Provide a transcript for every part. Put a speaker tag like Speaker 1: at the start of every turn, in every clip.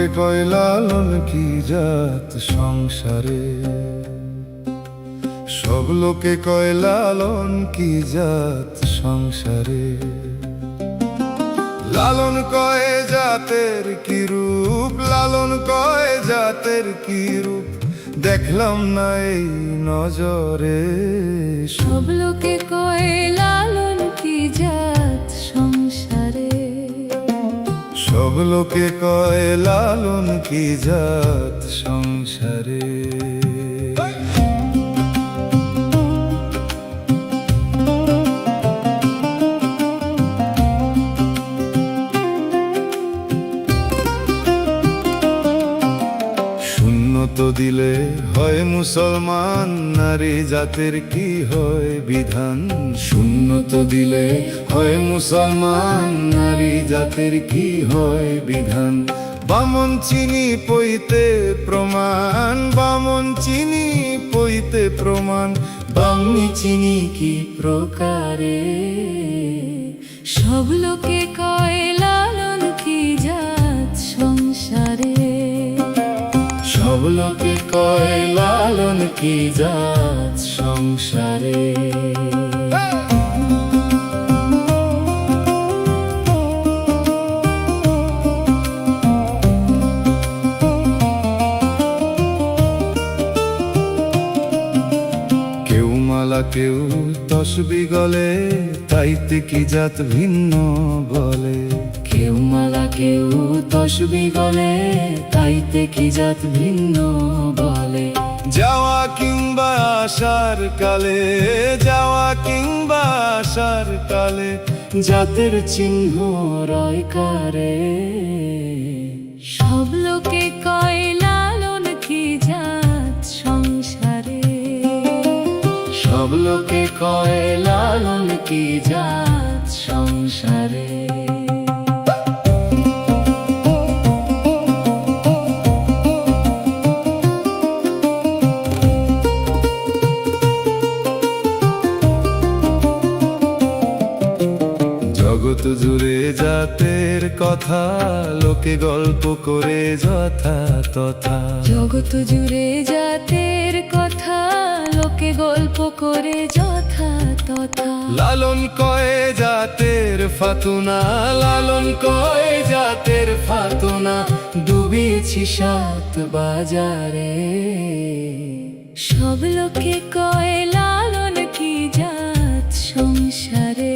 Speaker 1: লোকে কয় লালন কি জাত সংসারে, সব লোকে কয় লালন কি জাত সংসারে। লালন কয় জাতের কি রূপ, লালন কয় জাতের কি রূপ, দেখলাম না এই নজরে।
Speaker 2: সব লোকে কয় লালন কি জাত সংসারে,
Speaker 1: সব লোকে কয় লালন কি জাত সংসারে। তো দিলে হয় মুসলমান, নারী জাতের কি হয় বিধান। শূন্য তো দিলে হয় মুসলমান, নারী জাতের কি হয় বিধান। বামন চিনি পইতে প্রমাণ, বামন চিনি পইতে প্রমাণ, বামনি চিনি কি প্রকারে।
Speaker 2: সব লোকে কয় লালন কি জাত সংসারে,
Speaker 1: সব লোকে কয় লালন কি জাত সংসারে। কেউ মালা কেউ তসবি গলে, তাইতে কি জাত ভিন্ন বলে।
Speaker 2: কেউ মালা কেউ তসবি গলে, তাইতে কি জাত ভিন্ন বলে।
Speaker 1: যাওয়া কিংবা আসার কালে, যাওয়া কিংবা আসার কালে, জাতের চিহ্ন রয় কারে।
Speaker 2: সব লোকে কয় লালন কি জাত সংসারে,
Speaker 1: সব লোকে কয় লালন কি জাত সংসারে। জগৎ জুড়ে জাতের কথা, লোকে গল্প করে যথা তথা।
Speaker 2: জগৎ জুড়ে জাতের কথা, লোকে গল্প করে যথা তথা।
Speaker 1: লালন কয় জাতের ফাতুনা, লালন কয় জাতের ফাতুনা, ডুবিয়েছি সাত বাজারে।
Speaker 2: সব লোকে কয় লালন কি জাত সংসারে,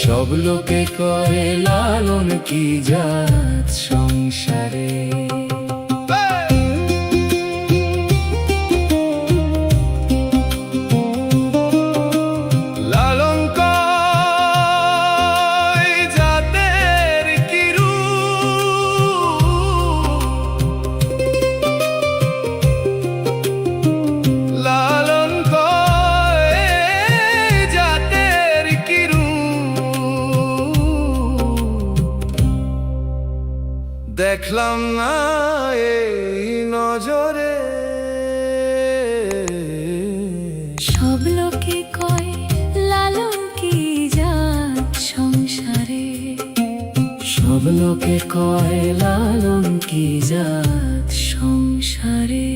Speaker 1: সব লোকে কয় লালন কি জাত সংসারে। লালন কয় জাতের কি রূপ, লালন কয় জাতের কি রূপ, দেখলাম না এই নজরে।
Speaker 2: সব লোকে কয় লালন কি জাত সংসারে,
Speaker 1: সব লোকে কয় লালন কি জাত
Speaker 2: সংসারে।